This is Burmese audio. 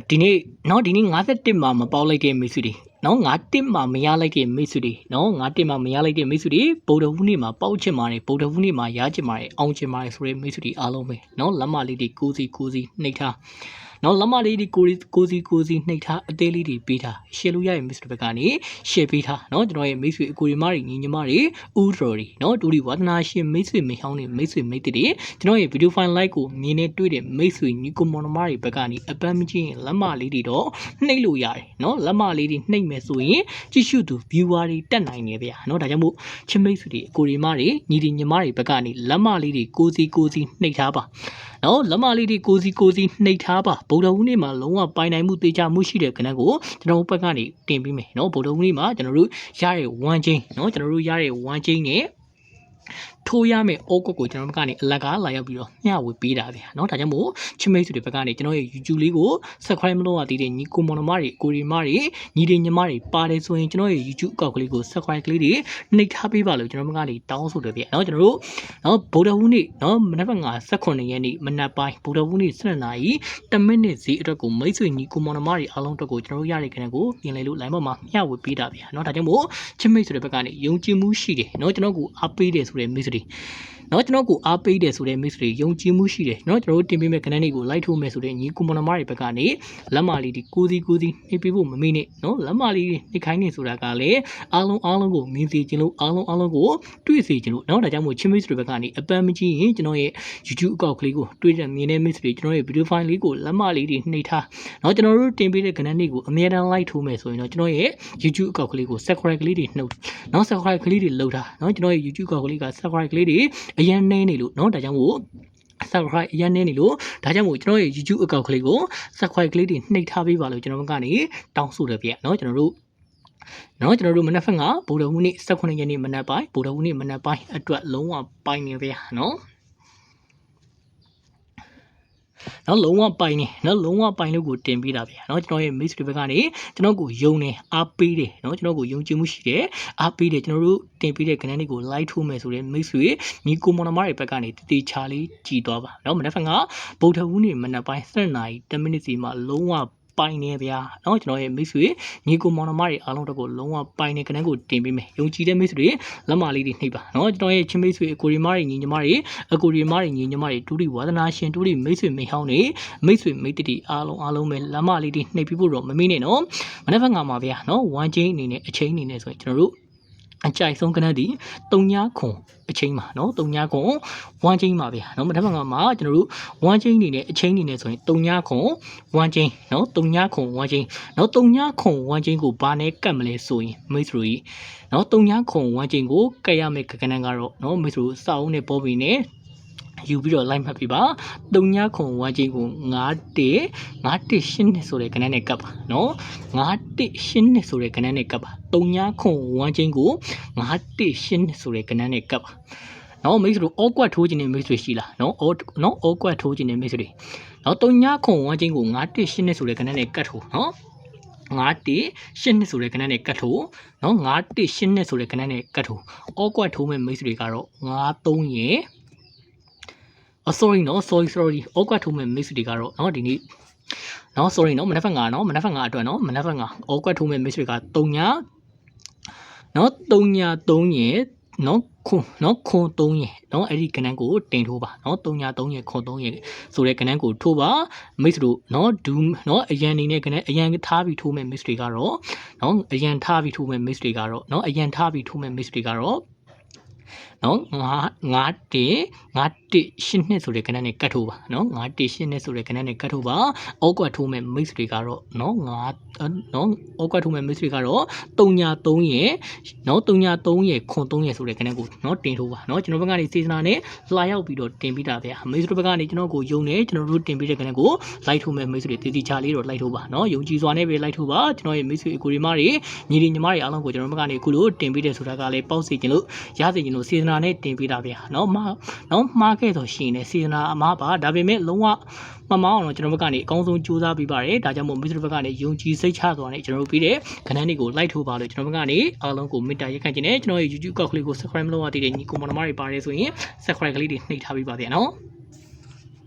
ဒီနေ့51မှာမပေါက်လိုက်တဲ့မိတ်ဆွေတွေ51မှာမရလိုက်တဲ့မိတ်ဆွေတွေ51မှာမရလိုက်တဲ့မိတ်ဆွေတွေဗုဒ္ဓဟူးနေ့မှာပေါက်ချင်ပါတယ်ဗုဒ္ဓဟူးနေ့မှာရချင်ပါတယ်အောင်ချင်ပါတယ်ဆိုတဲ့မိတ်ဆွေတွေအားလုံးပဲလက်မလေးတွေကိုစီနှိပ်ထားလက်မလေးတွေကိုစီနှိပ်ထားအသေးလေးတွေပေးထားရှယ်လို့ရရင်မိတ်ဆွေဘက်ကနေရှယ်ပေးထားကျွန်တော်ရဲ့မိတ်ဆွေအကိုရီမတွေညီညီမတွေဥတော်တွေတူဒီဝါသနာရှင်မိတ်ဆွေမိဟောင်းတွေမိတ်ဆွေမိတ်တွေကျွန်တော်ရဲ့ဗီဒီယိုဖိုင်လိုက်ကိုမြင်နေတွေ့တဲ့မိတ်ဆွေညီကိုမောင်နှမတွေဘက်ကနေအပန်းမချင်းလက်မလေးတွေတော့နှိပ်လို့ရတယ်လက်မလေးတွေနှိပ်မယ်ဆိုရင်ကြည့်ရှုသူ viewer တွေတက်နိုင်နေဗျာဒါကြောင့်မို့ချင်းမိတ်ဆွေတွေအကိုရီမတွေညီဒီညီမတွေဘက်ကနေလက်မလေးတွေကိုစီနှိပ်ထားပါလက်မလေးတွေကိုစီနှိပ်ထားပါဗုဒ္ဓဟူးနေ့မှာလုံးဝပိုင်နိုင်မှုတေချာမှုရှိတဲ့ကဏ္ဍကိုကျွန်တော်ဘက်ကနေတင်ပေးမယ်ဗုဒ္ဓဟူးနေ့မှာကျွန်တော်တို့ရတဲ့1ချင်းကျွန်တော်တို့ရတဲ့1ချင်းနဲ့ထိုးရမယ်အောက်ကိုကျွန်တော်ဘက်ကနေအလကားလာရောက်ပြီးတော့မျှဝေပေးတာဗျာဒါကြောင့်မို့ချင်းမိတ်ဆွေတွေဘက်ကနေကျွန်တော်ရဲ့ YouTube လေးကို Subscribe မလုပ်ရသေးတဲ့ညီကိုမောင်နှမတွေကိုရီမတွေညီတွေညီမတွေပါတယ်ဆိုရင်ကျွန်တော်ရဲ့ YouTube အကောင့်ကလေးကို Subscribe ကလေးတွေနှိပ်ထားပေးပါလို့ကျွန်တော်ဘက်ကနေတောင်းဆိုတယ်ဗျာကျွန်တော်တို့ဗုဒ္ဓဟူးနေ့မနက်ဖြန်18ရက်နေ့မနက်ပိုင်းဗုဒ္ဓဟူးနေ့7နာရီ10မိနစ်စီအတွက်ကိုမိတ်ဆွေညီကိုမောင်နှမတွေအားလုံးအတွက်ကိုကျွန်တော်တို့ရတဲ့ခဏကိုပြင်လေလို့ line ပေါ်မှာမျှဝေပေးတာဗျာဒါကြောင့်မို့ချင်းမိတ်ဆွေတွေဘက်ကနေယုံကြည်မှုရှိတယ်ကျွန်တော်ကိုအားပေးတယ်ဆိုတဲ့မိတ်ဆွေကျွန်တော်ကိုအားပေးတယ်ဆိုတဲ့မိတ်ဆွေယုံကြည်မှုရှိတယ်ကျွန်တော်တို့တင်ပေးမဲ့ကဏ္ဍလေးကိုလိုက်ထိုးမယ်ဆိုတဲ့ညီကိုမောင်နှမတွေဘက်ကနေလက်မလေးဒီကိုစီနှိပ်ပေးဖို့မမေ့နဲ့လက်မလေးနှိပ်ခိုင်းနေဆိုတာကလည်းအားလုံးကိုမြင်စေခြင်းလို့အားလုံးကိုတွေ့စေခြင်းလို့ဒါကြောင့်မို့ချင်းမိတ်ဆွေတွေဘက်ကနေအပန်းမကြီးရင်ကျွန်တော်ရဲ့ YouTube အကောင့်ကလေးကိုတွေ့တဲ့မြင်တဲ့မိတ်ဆွေကျွန်တော်ရဲ့ video file လေးကိုလက်မလေးတွေနှိပ်ထားကျွန်တော်တို့တင်ပေးတဲ့ကဏ္ဍလေးကိုအမြဲတမ်းလိုက်ထိုးမယ်ဆိုရင်ကျွန်တော်ရဲ့ YouTube အကောင့်ကလေးကို subscribe ကလေးတွေနှုတ်subscribe ကလေးတွေလှုပ်ထားကျွန်တော်ရဲ့ YouTube အကောင့်ကလေးက subscribe ကလေးတွေအရင်နေနေလို့ဒါကြောင့်မို့ subscribe အရင်နေနေလို့ဒါကြောင့်မို့ကျွန်တော်ရဲ့ YouTube အကောင့်ကလေးကို subscribe ကလေးတွေနှိပ်ထားပေးပါလို့ကျွန်တော်ကနေတောင်းဆိုတယ်ဗျကျွန်တော်တို့မနက်ဖြန်ကဗုဒ္ဓဟူးနေ့18ရက်နေ့မနက်ပိုင်းဗုဒ္ဓဟူးနေ့မနက်ပိုင်းအတွက်လုံးဝပိုင်နေဗျလုံးဝပိုင်နေလုံးဝပိုင်လို့ကိုတင်ပေးတာဗျကျွန်တော်ရဲ့ miss တွေဘက်ကနေကျွန်တော်ကိုယုံနေအားပေးတယ်ကျွန်တော်ကိုယုံကြည်မှုရှိတယ်အားပေးတယ်ကျွန်တော်တို့တင်ပေးတဲ့ကဏ္ဍလေးကို like ထိုးမယ်ဆိုတဲ့ miss တွေညီကိုမောင်နှမတွေဘက်ကနေတေချာလေးကြည်သွားပါမနက်ဖြန်ကဗုဒ္ဓဟူးနေ့မနက်ပိုင်း7နာရီ10မိနစ်စီမှာလုံးဝပိုင်နေဗျာကျွန်တော်ရဲ့မိတ်ဆွေညီကိုမောင်နှမတွေအားလုံးတို့ကိုလုံးဝပိုင်နေကဏ္ဍကိုတင်ပေးမယ်ယုံကြည်တဲ့မိတ်ဆွေတွေလက်မလေးတွေနှိပ်ပါကျွန်တော်ရဲ့ချင်းမိတ်ဆွေအကိုရီမတွေညီညီမတွေအကိုရီမတွေညီညီမတွေဒုတိဝါသနာရှင်ဒုတိမိတ်ဆွေမိဟောင်းတွေမိတ်ဆွေမိတ်တီအားလုံးပဲလက်မလေးတွေနှိပ်ပြီးဖို့တော့မမေ့နဲ့မနေ့ကငါမှာဗျာ1ချင်းအနေနဲ့အချိန်အနေနဲ့ဆိုရင်ကျွန်တော်တို့အကြိုက်ဆုံးကဏ္ဍဒီ3ခွန်အချိန်မှာ3ခွန်1ချင်းမှာဗျာမနေ့ကငါမှာကျွန်တော်တို့1ချင်းအနေနဲ့အချိန်အနေနဲ့ဆိုရင်3ခွန်1ချင်း3ခွန်1ချင်း3ခွန်1ချင်းကိုဘာနဲ့ကတ်မလဲဆိုရင်မိတ်ဆွေ3ခွန်1ချင်းကိုကတ်ရမယ့်ကဏ္ဍကတော့မိတ်ဆွေစောင်းနဲ့ပေါ်ပြီးနဲ့ယူပြီးတော့လိုက်မှတ်ပြပါ3ခွန်1ချင်းကို918နှစ်ဆိုတဲ့ကဏ္ဍနဲ့ကပ်ပါ918နှစ်ဆိုတဲ့ကဏ္ဍနဲ့ကပ်ပါ3ခွန်1ချင်းကို918နှစ်ဆိုတဲ့ကဏ္ဍနဲ့ကပ်ပါမိတ်ဆွေအောက်ကွက်ထိုးခြင်းနဲ့မိတ်ဆွေရှိလားအောက်ကွက်ထိုးခြင်းနဲ့မိတ်ဆွေ3ခွန်1ချင်းကို918နှစ်ဆိုတဲ့ကဏ္ဍနဲ့ကတ်ထိုး918နှစ်ဆိုတဲ့ကဏ္ဍနဲ့ကတ်ထိုး918နှစ်ဆိုတဲ့ကဏ္ဍနဲ့ကတ်ထိုးအောက်ကွက်ထိုးမဲ့မိတ်ဆွေတွေကတော့93ရဲ့sorry အောက်ကထုံးမဲ့ mix တွေကတော့ဒီနေ့sorry မနက်ဖြန်မနက်ဖြန်အတွက်မနက်ဖြန်အောက်ကထုံးမဲ့ mix တွေက3ည3ရဲ့ခွန်3ရဲ့အဲ့ဒီကဏ္ဍကိုတင်ထိုးပါ3ည3ရဲ့ခွန်3ရဲ့ဆိုတဲ့ကဏ္ဍကိုထိုးပါ mix တို့ဒူးအရန်နေနဲ့ကဏ္ဍအရန်ထားပြီးထိုးမဲ့ mix တွေကတော့အရန်ထားပြီးထိုးမဲ့ mix တွေကတော့အရန်ထားပြီးထိုးမဲ့ mix တွေကတော့918နှစ်ဆိုတဲ့ကဏ္ဍနဲ့ကတ်ထိုးပါ918နှစ်ဆိုတဲ့ကဏ္ဍနဲ့ကတ်ထိုးပါအောက်ကထိုးမဲ့ mix တွေကတော့အောက်ကထိုးမဲ့ mix တွေကတော့3ည3ရဲ့3ရဲ့ခွန်3ရဲ့ဆိုတဲ့ကဏ္ဍကိုတင်ထိုးပါကျွန်တော်ဘက်ကနေစေစနာနဲ့လာရောက်ပြီးတော့တင်ပြီးတာဗျာ mix တို့ဘက်ကနေကျွန်တော်ကိုယုံနေကျွန်တော်တို့တင်ပြီးတဲ့ကဏ္ဍကိုလိုက်ထိုးမဲ့ mix တွေတည်တည်ချလေးတော့လိုက်ထိုးပါယုံကြည်စွာနဲ့ပဲလိုက်ထိုးပါကျွန်တော်ရဲ့ mix အကိုရီမတွေညီတွေညီမတွေအားလုံးကိုကျွန်တော်ဘက်ကနေအခုလိုတင်ပြီးတဲ့ဆိုတာကလည်းပေါက်စီခြင်းလို့ရစေခြင်းလို့စေစနာနဲ့တင်ပေးတာဗျာမှားခဲ့တော့ရှိနေစေနာအမားပါဒါပေမဲ့လုံးဝမမောင်းအောင်ကျွန်တော်ဘက်ကနေအကောင်းဆုံးကြိုးစားပေးပါတယ်ဒါကြောင့်မို့မိတ်ဆွေဘက်ကနေယုံကြည်စိတ်ချစွာနဲ့ကျွန်တော်တို့ပြီးတဲ့ခဏလေးကိုလိုက်ထိုးပါလို့ကျွန်တော်ဘက်ကနေအားလုံးကိုမေတ္တာရက်ခံခြင်းနဲ့ကျွန်တော်ရဲ့ YouTube အကောင့်ကလေးကို subscribe လုပ်ရသေးတဲ့ညီကိုမောင်နှမတွေပါတယ်ဆိုရင် subscribe ကလေးတွေနှိပ်ထားပေးပါဗျာ